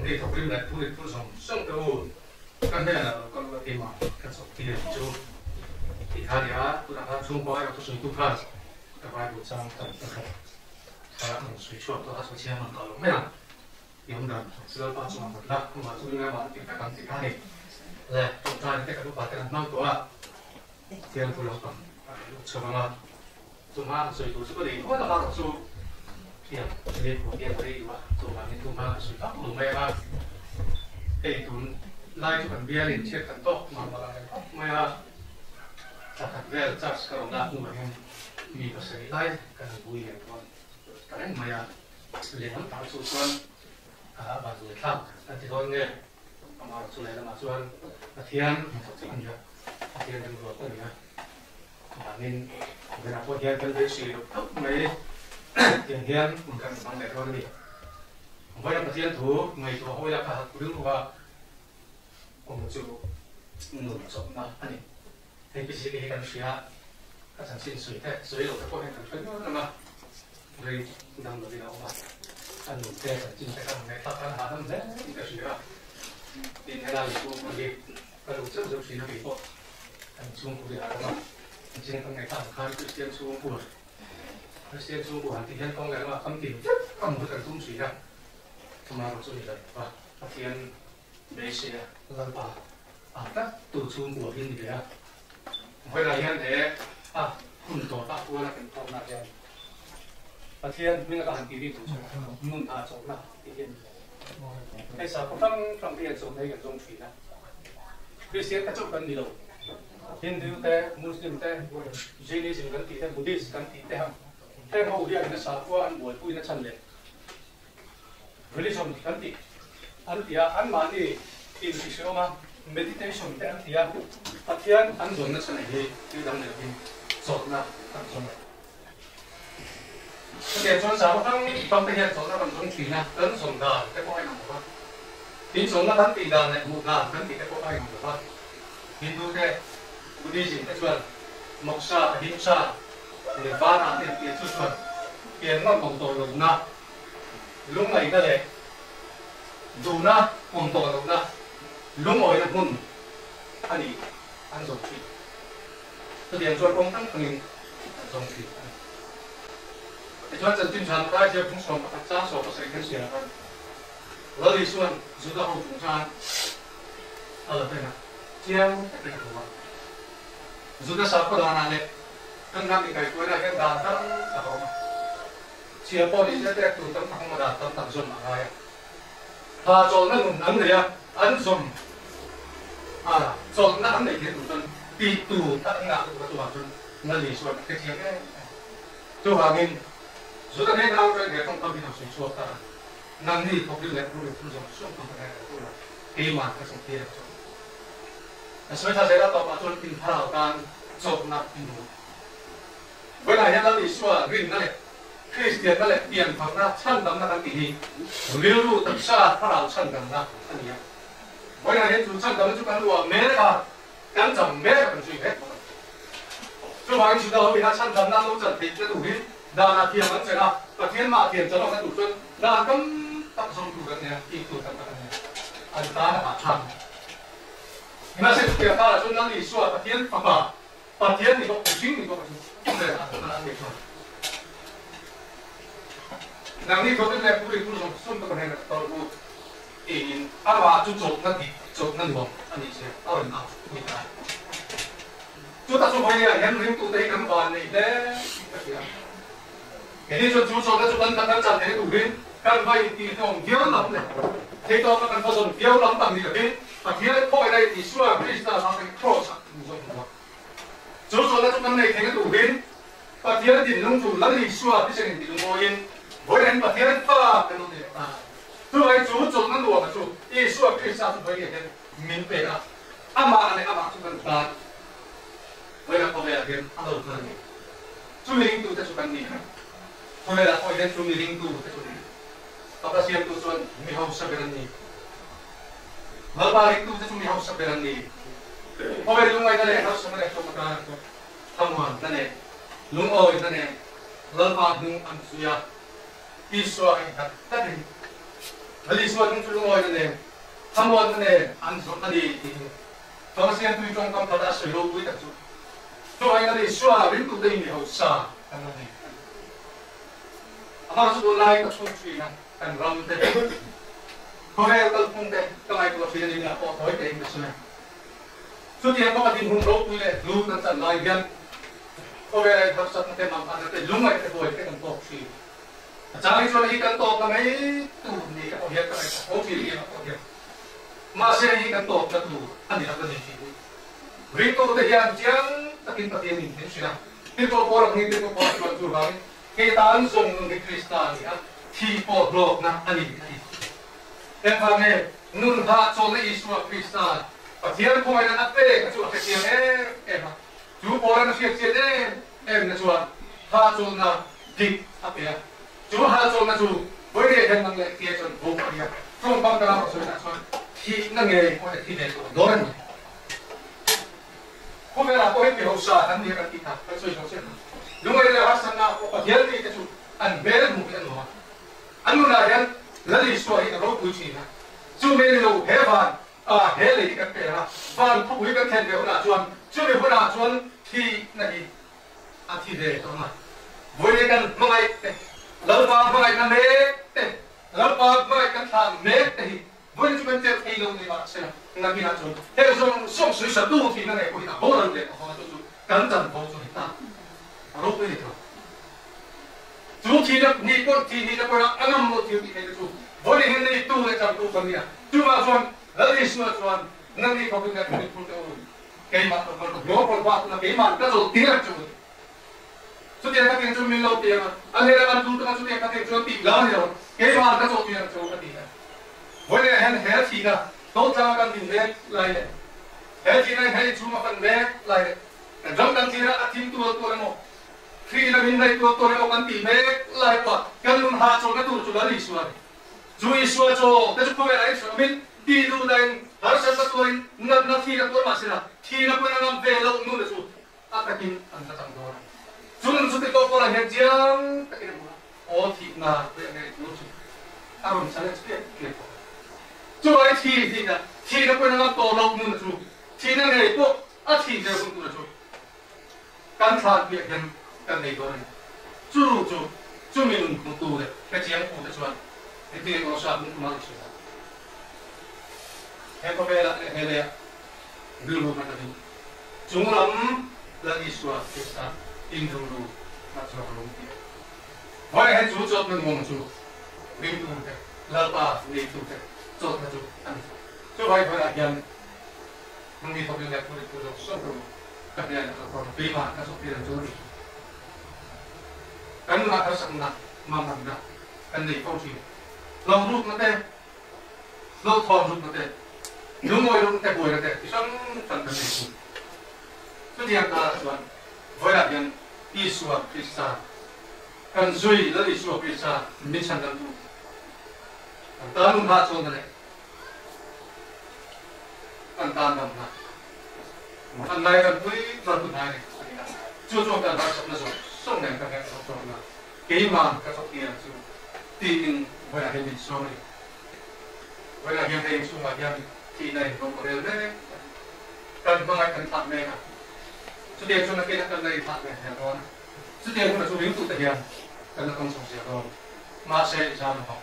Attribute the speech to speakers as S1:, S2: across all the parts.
S1: đi thọc kim lại thu được thu sống sống đâu căn này là con cái mà cái số tiền chú thì thay đi á tôi đã chung qua cái số tu khá cái vài bộ trang tập tập khá mình suy chuột tôi đã số tiền mình có lắm mấy lần yung dan sila pa sa mga lahat kung masulit nga mga tingkakan tikani kung tayo teka lupa teka ng tuwa tiyan ko lang pa sa mga tumahan sa ito so di ko na lang so tiyan hindi ko tiyan rin iwa tumahan sa ito lumaya itun lai cho kan bialin check kan to maya takat bel charge karon na kumahin mi pa sa lai kan buhay ko kan maya lehan ta susuan bà rồi thăm thì thôi nghe mà chỗ này là mà chỗ thiên thiên đừng rồi cái gì mà nên cái nào có thiên cần phải sử dụng thấp mấy tiền thiên cũng cần bằng này thôi đi với là thiên thủ ngày thủ hồi là cả đứng qua cũng chịu nổi sống mà anh thì cái gì cái cần phải các sản sinh suy thế suy rồi có cái cần phải mà rồi đang rồi đi đâu mà anh muốn chơi chính cái thằng này phát triển hàng năm đấy cái gì đó thì thế là cũng có việc cái lúc trước giống gì nó bị bỏ anh xuống của việc đó chính thằng này phát triển cái tiền xuống của cái tiền xuống của thì hiện con này là âm tiền không có cần tung gì ra mà nó xuống gì và tiền bế xe là các tổ xuống của bên gì đó vậy là hiện thếคุณตัวตาตัวนั้นเป็นตัวนั้นเองประเทศมีการหันตีดีถูกนุ่นอาจงนะที่เห็นไอ้สาวทั้งฝั่งที่เห็นสมในกันตรงฝีนะคริสเตียนก็จบกันดีแล้วฮินดูแต่มุสลิมแต่จีนิสิกันตีแต่บุติสกันตีแต่ฮะแต่เขาเรียกนักสาวอันบวชผู้นักชันเลยเวลิชมกันตีอันที่อันมานี่ที่ที่เชื่อมา meditation แต่อันที่ประเทศอันส่วนนักชันเลยที่ดังเลยสดนะตั้งสมัยเดี๋ยวชนสาวทั้งต้องไปเห็นสนแล้วมันต้องตีนะเติมสนดาแต่ก็ให้หนักว่าตีสนแล้วทั้งตีดาเนี่ยมุกดาทั้งตีแต่ก็ให้หนักว่าฮินดูแค่บุติสิแต่ชวนมกษาหิมษาเดี๋ยวบ้านอะไรเปลี่ยนชุดชวนเปลี่ยนน้ำของตัวลงนะลุงไหนก็เลยดูนะของตัวลงนะลุงอ่อยนะคุณอันนี้อันสมคิดเดี๋ยวชวนคงทั้งคืนสมคิดชวนจะจิ้มชันได้เจ้าผู้ชมประจักษ์สอบประสิทธิ์เสียกันแล้วดิส่วนสุดท้ายของผู้ชายเป็นนะเจ้าเป็นตัวสุดท้ายสาวคนนั้นเลยตั้งแต่ที่ใครคุยได้แค่ด่าทั้งสาวเชียร์พอดีจะได้ตัวตั้งทั้งมาด่าตั้งส่วนอะไรถ้าโจนนั่นนั่นเลยอันส่วนโจนนั่นเลยที่ตัวตีตัวตั้งงานตัวจนนั่นดิส่วนแค่เชียร์ตัวหาเงินสุดท้ายเราก็เดี๋ยวต้องทำที่เราสิ่งชั่วตานั่นนี่พวกเราเนี่ยรู้ทุกอย่างส่วนตัวเนี่ยตัวเราที่มาก็ส่งที่เราแต่ส่วนถ้าเราต่อมาจนถึงพระเราการจบนับปีนู้นเวลาเนี่ยเราดิชัวรินนั่นแหละคริสเตียนนั่นแหละเปลี่ยนฝั่งนะชั้นดำนะกันตีนี้เรียนรู้ตัดชาพระเราชั้นดำนะอันนี้เวลาเนี่ยจุดชั้นดำจุดการรู้ว่าแม้การจำแม้เป็นสิ่งเล็กจุดวางจุดเราเป็นชั้นดำนั่นเราจะติดจะถูกที่ดานาเทียมมันจะนะประเทศมาเทียมจะต้องให้ถูกจนดาก็ตัดส่งถูกกันเนี่ยที่ถูกกันเนี่ยอันตรายหาทางนี่น่าจะเกี่ยวกับจนนั่นนี่ส่วนประเทศฝั่งบ่าประเทศนี่ก็จริงนี่ก็เลยอันนั้นเด็กน้อยดังนี้เขาเป็นแรงผู้ริผู้ชมส่วนตัวเองต่อรู้เองถ้าว่าจุดจบนั่นดีจบนั่นหลวงอันนี้เสียเอาหนึ่งเอาไม่ได้จุดตัดส่งไปเนี่ยเห็นเรื่องตัวเองกันก่อนนี่แหละเห็นจุดจบแล้วจุดนั้นตั้งใจให้ดูดิการไปตีตรงเกี่ยวล้ำเนี่ยเทตัวกันผสมเกี่ยวล้ำต่างนี่เลยประเทศพ่ออะไรที่ช่วยคริสต์มาเป็นครอสจุดแล้วจุดนั้นเนี่ยเห็นดูดิประเทศที่ลงทุนแล้วที่ช่วยที่จะเห็นที่ลงโอยบริเวณประเทศฟ้าเป็นตรงนี้ตัวไอ้จุดนั้นรวมกันจุดที่ช่วยคริสต์มาเป็นเห็นมินเป็นอามาอะไรอามาจุดนั้นตาเวลาเขาไปเห็นอะไรตัวนี้จุดนี้ตัวจะจุดนี้คนละคนเล่นจุดนี้ตัวจะจุดนี้apa siang tujuan mihau saberan ni, malbalik tu tu mihau saberan ni, kau beri lungai nane harus sama dengan cuma tamuan nane, lungoi nane, lalbak nung ansuya, iswa ini tadi, Ali suan tu ngoi ne thamon ne an so ali to sian tu trong kam thada sui ro wi ta chu to ai ali suwa rin tu dei ni ho sa kan ni ama su lai ka chu chi na kan ram te ko he kal pung te ka ai ko fi ni na ko thoi te ni su na su ti ko tin hun ro tu le lu kan san lai gan ko he ai thap sat te mam an te lu mai te boy te kan to chi Jangan cuma ikan top na may tu ni ka ohiya ka o fili ka ohiya. Masih ikan top na tu ani na kan ni. Rito te yan diyan takin pati ni sila. Pito porang ni pito porang man tu ba. Kita ang song ni Krista ni ti po blog na ani ni. E pa ne nun ha so na Isu Krista. Patiyan ko may na ate ka tu ate e ma. Tu porang na siya na tu ha so na dik ate chú hai số là chú với cái hình năng lực kia chuẩn vô cùng nhiều không bằng cái số là số thì năng nghề có thể thi đề của đó là không phải là có hết kiểu sợ anh đi cái kỹ thuật cái số số đúng rồi là phát sinh nào có thể thì cái chú anh bé một cái nữa anh muốn là anh là đi số thì nó cũng chỉ là chú mình đâu hết vào hết lấy cái là và không biết cái thêm cái là chú mình phải là thì này thi đề đó mà với cái mọi lalu apa kan nek, lalu apa kan tham nek thì với chúng mình chơi thì lâu này mà xem là khi nào chúng theo song suy sập tu thì nó này cũng là bố lần đấy họ cho chúng cẩn thận bố cho người ta lúc này thôi chú thì nó đi con thì nó coi là anh em một thiếu thì cái chú với hiện nay tu là chẳng tu phần gì chú mà chọn lấy đi xưa chọn năng đi có cái này cũng được cái mà nó còn qua là cái mà cái đầu tiên chú số tiền các tiền cho mình lâu tiền mà anh ấy là tu các số tiền các tiền cho tỷ lớn rồi cái mà các số tiền cho cái tỷ này với lại hắn hết thì là tốt cho các tiền đấy lại hết thì này hết chú mà phần đấy lại trong các tiền là tiền tu là một khi là mình đây tu là một cái tỷ đấy lại quả cái luôn hạ cho cái tu là lý số chú ý số cho cái chú phải lại số mình đi tu này har sân cái tu nó thì là tu mà xí là thì là quên làm về lâu nữa là chú cái tiền anh ta chẳng đó chúng chúng tôi có là hiện trường cái ô thì là cái này nó chỉ mình sẽ lấy cái chú ấy thì nó quên nó tổ lâu nữa chú thì nó này bộ thì giờ cũng là chú can thiệp việc hiện cái này rồi chú mình cũng tu đấy cái chuyện cũng được chuẩn thì nó sao cũng mang được hay có vẻ là hay là đưa một cái gì chúng lắm là đi xuống cái sao in dulu macam apa boleh hay chú chốt mình mong chú rim tu thế lapa rim tu thế chốt là chú anh chú vậy phải là dân mình đi học những cái quy định sống rồi cái này là còn phí mà cái số tiền chú đi cái là cái sẵn nặng mà nặng nặng cái này không chỉ lâu rút nó thế lâu thòn rút nó thế nếu ngồi rút thế bồi nó thế thì xong phần cái này chú đi ăn ta chuẩn với lại dân Isu Krista kan zui là Isu Krista mình chẳng cần tu ta luôn hát cho này kan ta nằm na kan này kan vui vật tu này chú cho kan hát sắp rồi xong này kan hát cho na cái mà cái số tiền chú tin với lại mình số này với lại dân đây chú mà dân thì này không có điều đấy kan không ai kan thắt này số tiền cho nó kia cần này phạt này hiểu không? Số tiền cũng là số lính tụ tiền, cần là công sống gì không? Mà sẽ ra được học.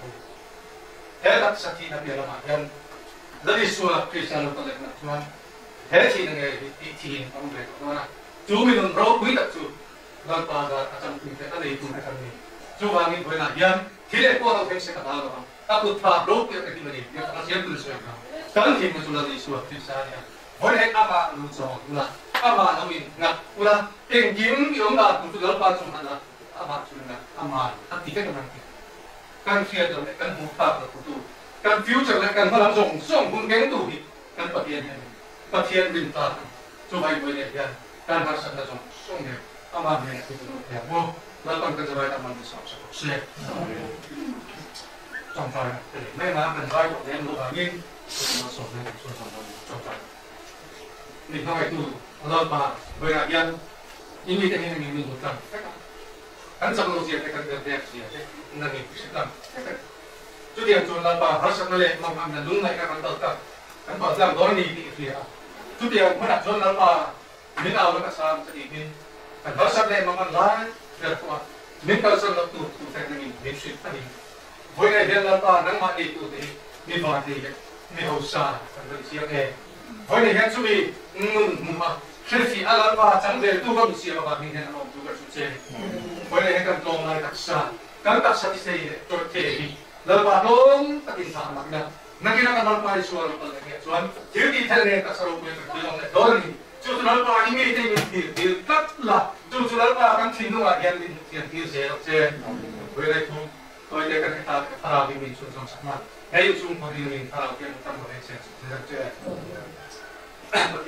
S1: Thế đặt sát thì là việc làm ăn. Rất đi xua khi sang lúc còn lại là chuan. Thế thì là nghề thì không về đó là chú mình còn rau quý đặc chú. Lần ba là trong kinh tế cái này cũng phải làm gì. Chú vàng như vậy là dân thì để qua đâu thêm sẽ cả đó rồi. Ta bút phá rau cái gì mà đi, cái ta xem từ sớm nào. Cần thì mình chú là đi xua thì sao nhỉ? Với hết apa lu chọn là ama namin nga ula tengim yung na kung tugal pa sung ana ama sung na ama hati ka naman kan fiya do kan mupa ka tu kan future la kan malam song kun keng tu kan patian bin ta so bai bai ne ya kan har sa na song ne ama ne ya wo la kan ka jai ta man sa se trong phải mấy má mình vai của em luôn nghiêng nó sổ lên trong phải mình không phải tu lâu mà với lại dân những cái này mình một lần cắn trong lâu gì cái cần đẹp gì thế là mình sẽ làm จุดเดียวจนเราป่ารัชนั่นแหละมันทำแต่ลุงในการตัดตัดกันต่อจากโดนนี่ที่เสียจุดเดียวมันจนเราป่ามินเอาแล้วก็สามสติมินแต่รัชนั่นแหละมันร้ายเกิดว่ามินก็สำหรับตัวแต่ในมินสิบอันนี้พอในเดือนเราป่านั่งมาดีตัวที่มีบางทีมีอุตสาหกันเลยเสียเองพอในเดือนสุดมึงมาเชื่อสิอะไรป่าจังเดียวตัวก็มีเสียมามีเงินเอาตัวก็สุดเจพอในเดือนกันตรงเลยตักษาการตักษาที่เสียตัวเทวี Lalu dong, tapi sama kan. Nanti nak nampak suara apa lagi? Suara jadi terlihat tak seru pun bilang leh. Dorang ni, justru nampak ini dia tak lah. Justru nampak akan tindu aja yang dia saya. Boleh tu, kalau dia kan kita taruh ini susah sama. Kayu sumber ini taruh yang utama saya. Saya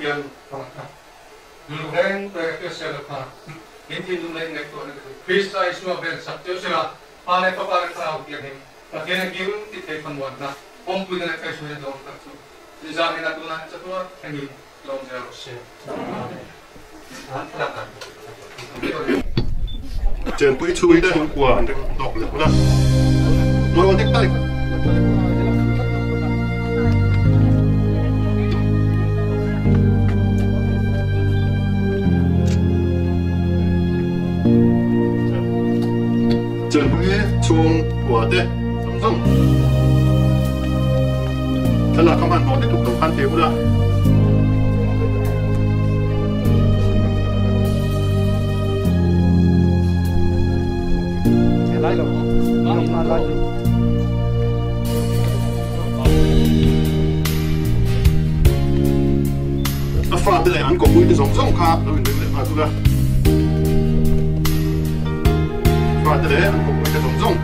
S1: yang apa? Dulu kan saya saya lepas. Ini tindu lain itu. Krista semua bersatu saya. Panen panen taruh yang ini. Tapi yang game itu penuan na, punya efek sudah dalam terus. Jadi nak tuan setua, ini dalam jauh sih.
S2: Jangan pergi cuci dah kuah, anda dok le, mana? Mau ada tak? Jangan pergi cuci kuah deh.ถ้าเราเข้ามาโน้ตในทุกตัวขั้นเทวดาไล่หรอมาไล่ฝาดเลยอันก็คุยที่สองครับเราเป็นเรื่องมาทุกอย่างฝาดเลยอันก็คุยที่สอง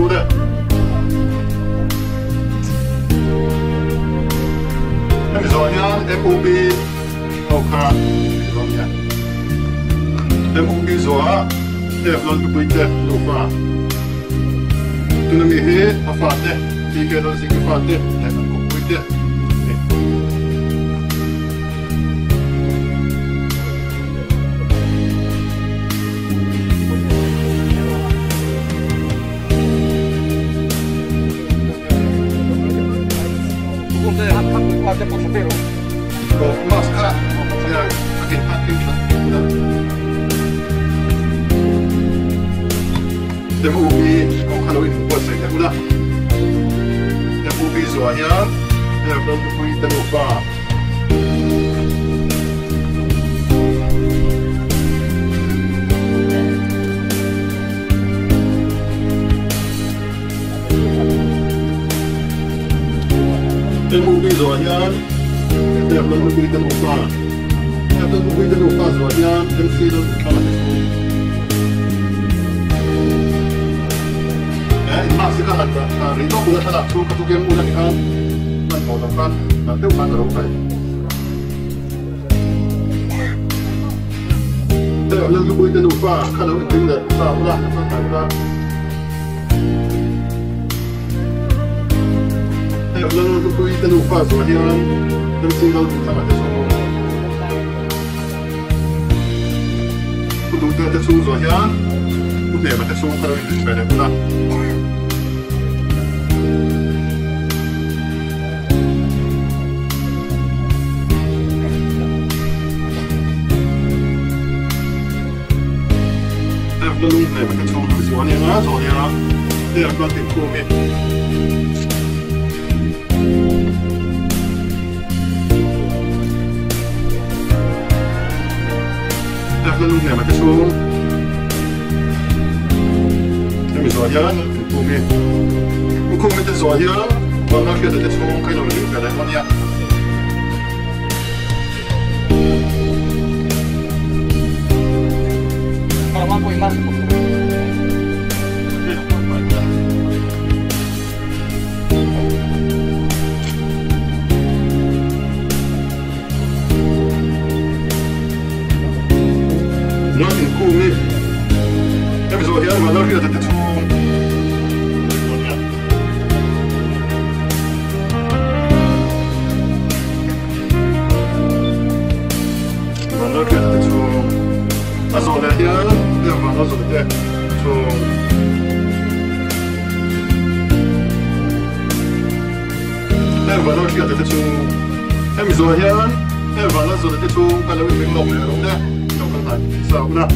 S2: รู้ได้แต่ไม่สอนยัง FOB เอาค่ะสอนยัง FOB สอนแต่เราจะไปเจอลูกฟ้าตัวนี้มีอาฟาดเนี่ยที่เกิดเราสิ่งฟาดเนี่ยแต่เราก็ไปเจอ
S1: จะพูดไม่รู้
S2: ก็มาสกัดเนี่ยกินผักกินผักแต่ผู้มีของขนมอีกคนใส่แต่กูละแต่ผู้มีส่วนยังแต่เราจะคุยแต่ลูกฟ้าแต่ผู้มีส่วนยังแต่เราจะคุยแต่ลูกฟ้าแต่เราจะคุยแต่ลูกฟ้าส่วนยังเป็นสิ่งที่เราทำMasih kan ada, itu bukan salah satu ketujuan bulan kan, kan mau dapat, nanti bukan terlalu baik. Tapi lalu kita lupa kalau itu tidak salah, salah. Tapi lalu kita lupa soalnya dan tinggal sama semua. Untuk kita soalnya, udah macam semua kalau itu sepeda pula. Lalu saya macam contoh soalnya dia akan terkomit. Lalu saya macam contoh, tapi soalnya terkomit. Terkomit soalnya mana kita terkomit kalau lebih pada mana? Mampu imas. Nothing cool, maybe. Tapi soalnya malah kita tetap. Malah kita tetap. Asal dia, dia mana asal dia. vào nó kia thì cái chung em rồi nhá em vào nó rồi cái chung cái lâu mình lồng này đúng đấy lồng cái này sao cũng được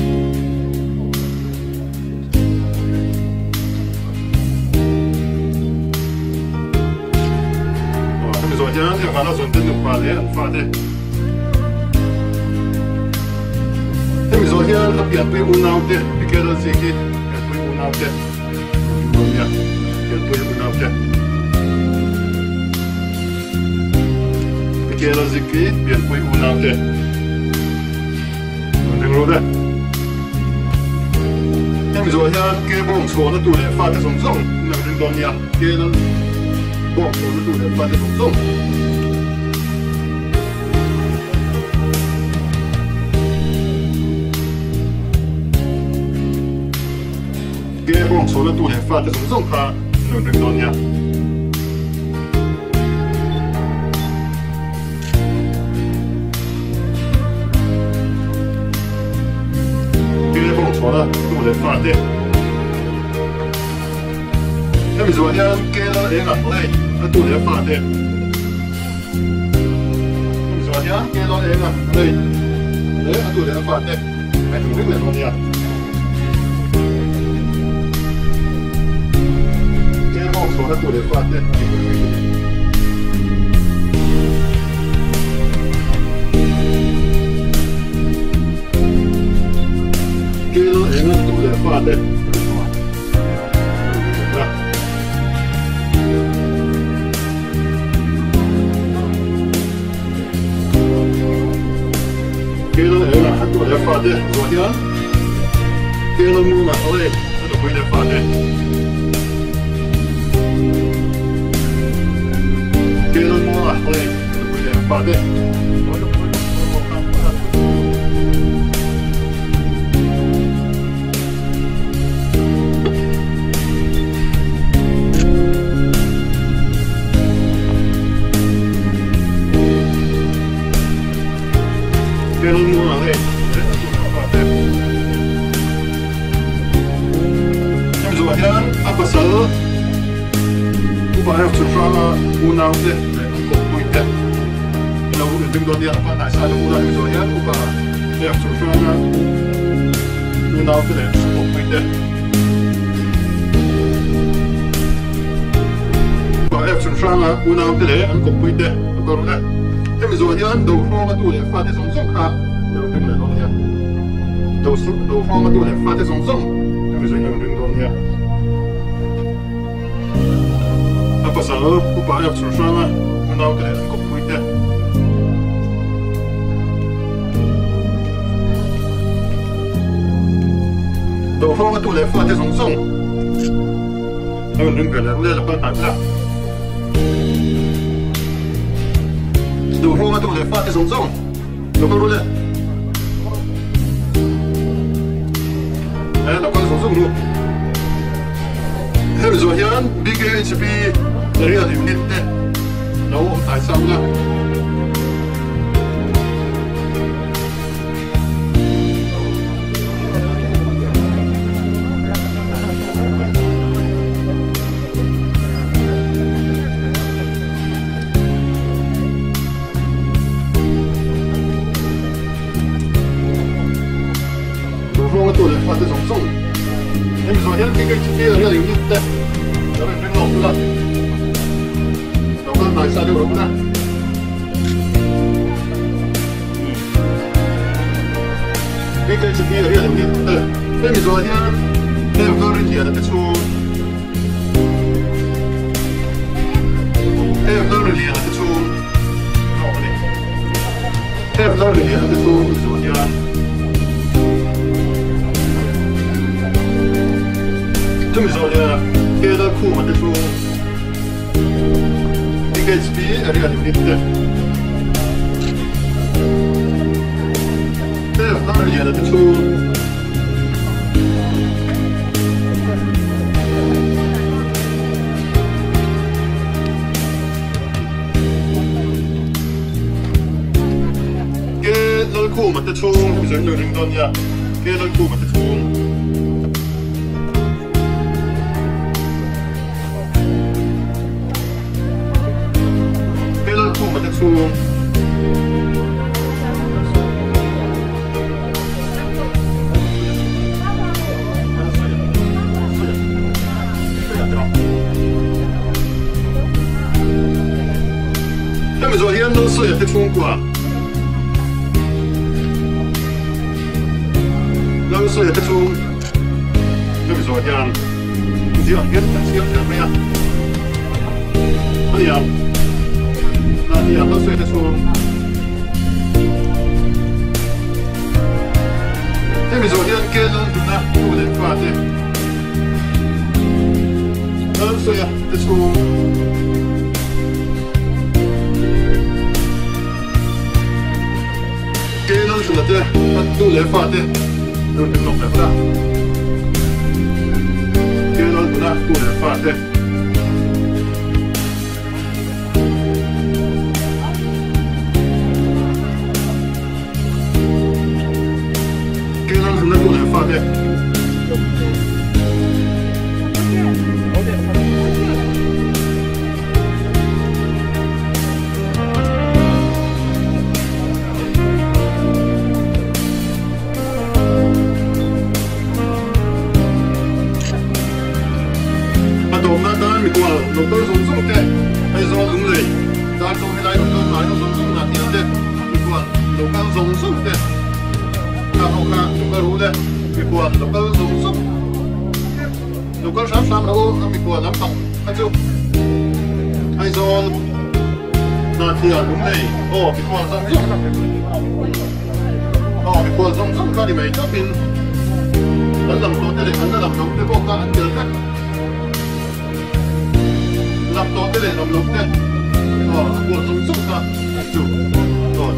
S2: em rồi nhá em vào nó rồi đến được pha đấy em rồi nhá nó biến với un nào đấy cái kia là gì kia biến với un nào đấy rồi nhá biến với un nào đấy kia là gì kia biến với un nào đấy đừng rồi đấy em rồi nhá cái bông số nó tụi này pha cái sống sống đừng đòn nhá kia nó bông số nó tụi này pha cái sống sống cái bông số nó tụi này pha cái sống sống cả đừng đòn nhá số là tụi này pha đấy em rồi nhá cái nó em ăn đây nó tụi này pha đấy em rồi nhá cái nó em ăn đây đấy nó tụi này pha đấy anh đừng biết là con nhá cái bông số nó tụi này pha đấy cái nó em ăn tụi này pha đấy cái nó em ăn tụi này pha đấy rồi nhá cái nó mua mà ở đây nó tụi này pha đấy cái nó mua mà ở đây nó tụi này pha đấy cái nó mua ở đây em rồi nhá apa sơ cũng phải học trường pha u nào đấy để nó cũng vui đấy lâu đừng đồn điện apa tại sao nó u nào em rồi nhá cũng phải học trường pha u nào để nó cũng vui đấy phải học trường pha u nào để nó cũng vui đấy còn đấy em rồi nhá đầu phong cái tụi này pha cái sống sống khác đừng để nó nhá đầu phong cái tụi này pha cái sống sống em rồi đừng đồn nhá apa sơ cũng phải học trường pha u nào để nó cũng vui đấy đầu phong cái tụi này pha cái sống sống em đừng để nó là con tạm đầu phong cái tụi này pha cái sống sống nó có luôn đấy nó có sống sống luôn em rồi nhá BKHP đấy là điểm nhấn đấy nấu tại sao nhá tụi này pha cái sống sống em rồi nhá cái kia là điểm nhấn đấy đó là cái lồng đó nó có tại sao đâu đúng không cái kia là điểm nhấn em rồi nhá em có rất nhiều cái số em có rất nhiều cái số em có rất nhiều cái số rồi nhá 좀 이상하냐 걔가 쿠 만들고 이게 집이 아리가 됩니다 네 나를 얘는 대충 걔 넣고 만들 총 무슨 정도냐 걔 넣고 만들 총 chung bây giờ hiện nó sửa cái chung quả nó sửa cái chung bây giờ hiện diễn hiện mẹ anh em nó sửa cái chung bây giờ hiện kia nó là đủ để phát đi nó sửa cái chung cái nó là thế, nó đủ để phát thế, đủ để lọc lại ra. Cái nó là đủ để phát thế. Cái nó là đủ để phát thế. Mình qua đầu tư dùng dụng thế, hay do đúng lì, ra trong cái này đầu tư nói nó dùng dụng là tiền thế, mình qua đầu tư dùng dụng thế, cả họ cả chúng taรู้thế, mình qua đầu tư dùng dụng, đầu tư sắm sắm đâu, mình qua nắm tổng, hay chưa, hay do là tiền đúng lì, mình qua dùng dụng, mình qua dùng dụng ra thì mình chắc mình đã làm tốt thế, anh đã làm tốt thế, có cả anh tiền khác. Làm tốt cái này làm lục thế, buồn giống sốc ra, chủ, rồi.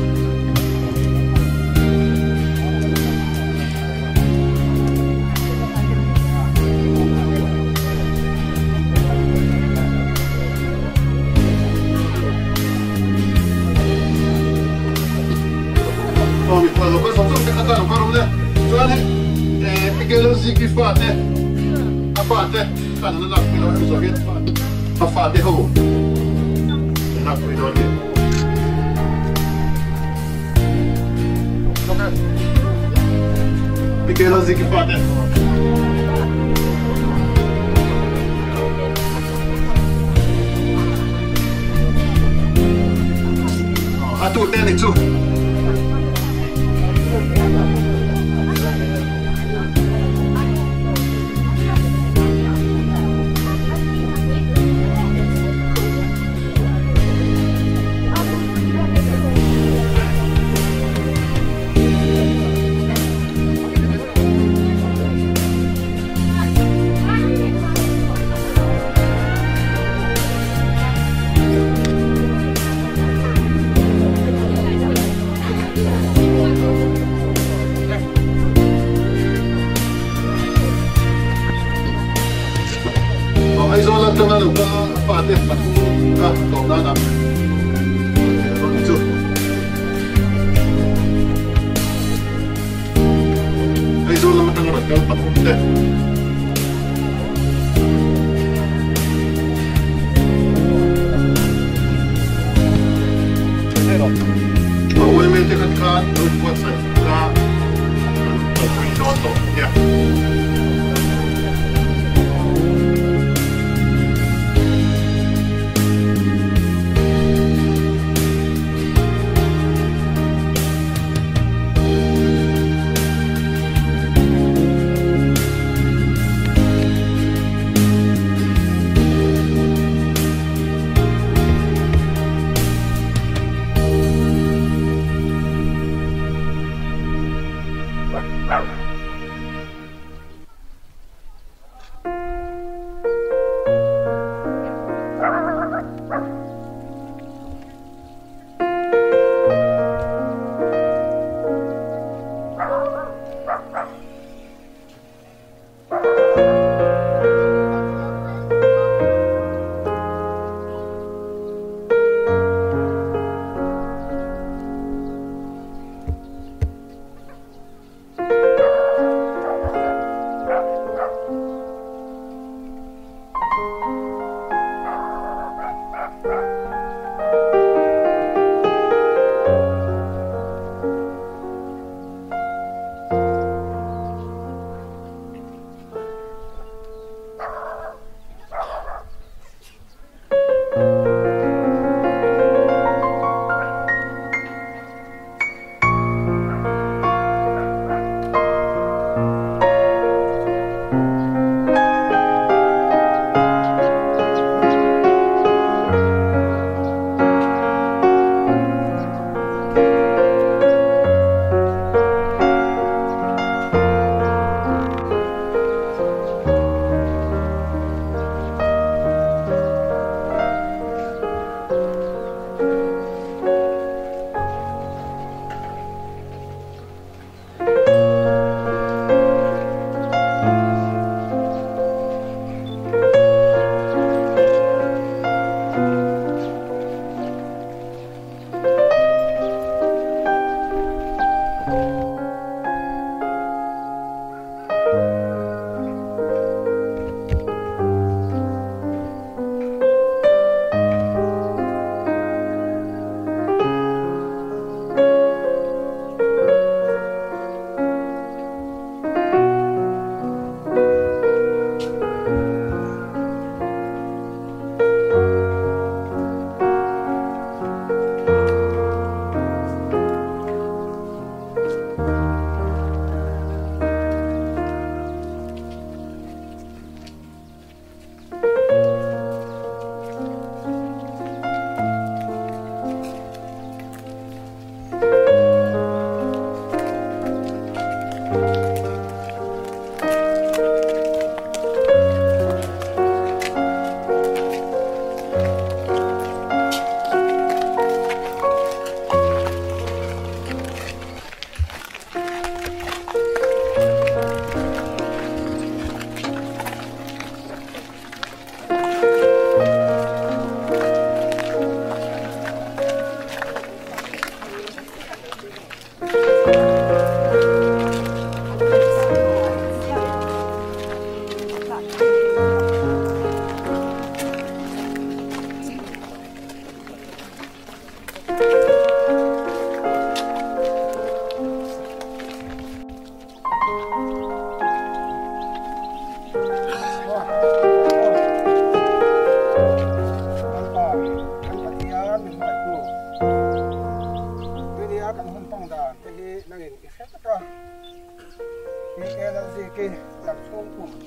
S2: Mình phải lục cái giống sốc cái ăn lục cái đúng thế, cho nên cái nó gì cái phạt thế, phạt thế, cả nó làm cái đó mình rồi biết phạt. Afate ho. Na cuidado ali. Pequenas equipadas. A tu tem tu. Hay do là trong là được phạt tiền mặt tổng ra là chưa hay do là trong là cái mặt không tiền obviamente kad kad quad sai ka to yeah.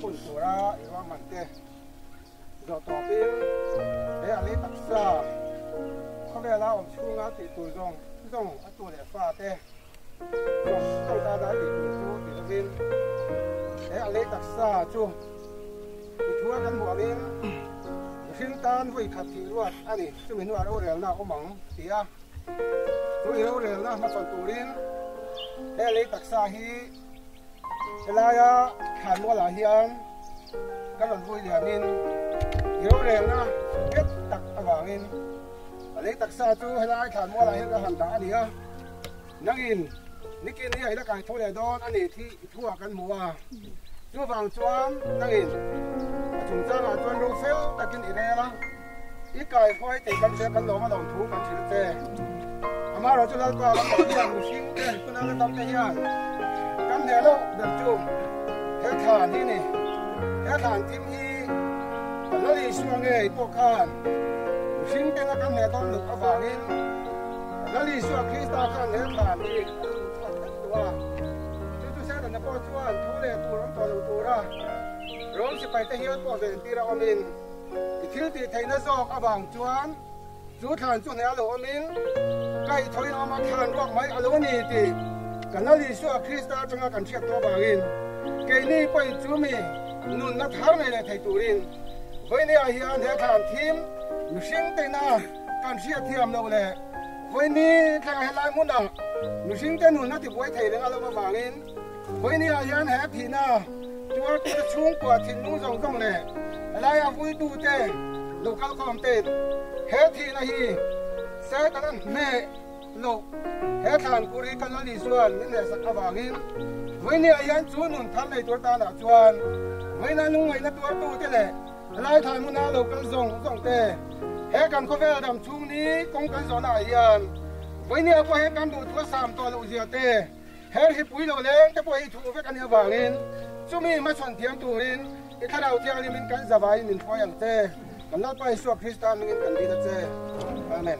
S3: ปุ่นตัวละอีว่ามันเตะดอกตัวเป็นอะไรตักซาเขาเรียกเราชูงาติตัวจงตัวเหลือฟ้าเตะต้องตาได้ติตัวชูติตัวเป็นอะไรตักซาชูทั่วกันหมดเลยชิ้นตานไว้ขัดทีรวดอันนี้จะเป็นว่าเราเรียนนะก็มังเสียตัวเราเรียนนะมาฟังตัวเรียนอะไรตักซาฮีเวลาขันว่าหลายอย่างกันหล่นvui liền nên hiểu liền na biết tặc vàng nên lấy tặc xa chú hay làขันว่าหลายอย่างหันตาดีอ่ะนักอินนี่กินนี่ไอ้ละกันทั่วเลยดอนอันนี้ที่ทั่วกันหมู่ว่าchú vàng choámนักอินchúng ta là tuần rô phèo ta kinh ý la ít cài phơi thì căn sẽ căn lỗ mà đồng thú căn chỉ được thế mà rồi chúng ta qua làm một dạng sinh thế chúng ta làm thế nha căn này đâu được chung hết thản đi nè hết thản tim hi nó đi xuống nghề bộ khan sinh cái là căn này con được ở vào in nó đi xuống khi ta căn hết thản điตัวchú sẽ là nó có chuan thú lệ tu lắm tu raร้องสิไปแต่เฮียนตัวเวนตีเราอมินทิลตีไทยน่าจอกอบางจวนจูฐานจุนเนี่ยเราอมินไก่ถอยออกมาทานรอกไม้อโลนีตีกันนั่นลิชัวคริสต์จังกันเชียตัวบางอินเกนี่ไปจูมีนุนนักทางในไทยตูรินเฮ้ยเนี่ยเฮียนเฮียทานทีมอยู่ชิงเตน่ากันเชียเทียมเราเลยเฮ้ยนี่แค่ให้ลายมุนอ่ะอยู่ชิงเตนุนนักติดไว้ไทยเรื่องอะไรบางอินเฮ้ยเนี่ยเฮียนแฮปปี้น่าตัวก็ช่วงกว่าทิ้งนู้นส่งเลยอะไรอ่ะvuiดูเต้ลูกเขาคอมเต้เฮ็ดทีนะฮีเสร็จแล้วแม่ลูกเฮ็ดทานกุริกันแล้วดีส่วนนี่แหละสักบางอินวันนี้ยันจูนุนทำในตัวตาหนักจวนวันนั้นลุงวันนั้นตัวตู้เต้เลยอะไรทานมุนาลูกกันส่งเต้เฮ็ดกันเขาเวลาดำช่วงนี้กงกันสอนอายันวันนี้พอเฮ็ดกันดูตัว3ตัวลูกเสียเต้เฮ็ดให้ปุ๋ยเราเลี้ยงแต่พอให้ถูกเวกันเนี่ยบางอินช่วงนี้มาชนเทียมตูรินอีกข้าวเที่ยงนี้มันกันสบายมันพออย่างเต้กันนับไปสวดคริสต์มินกันดีนะเจ้อาเมน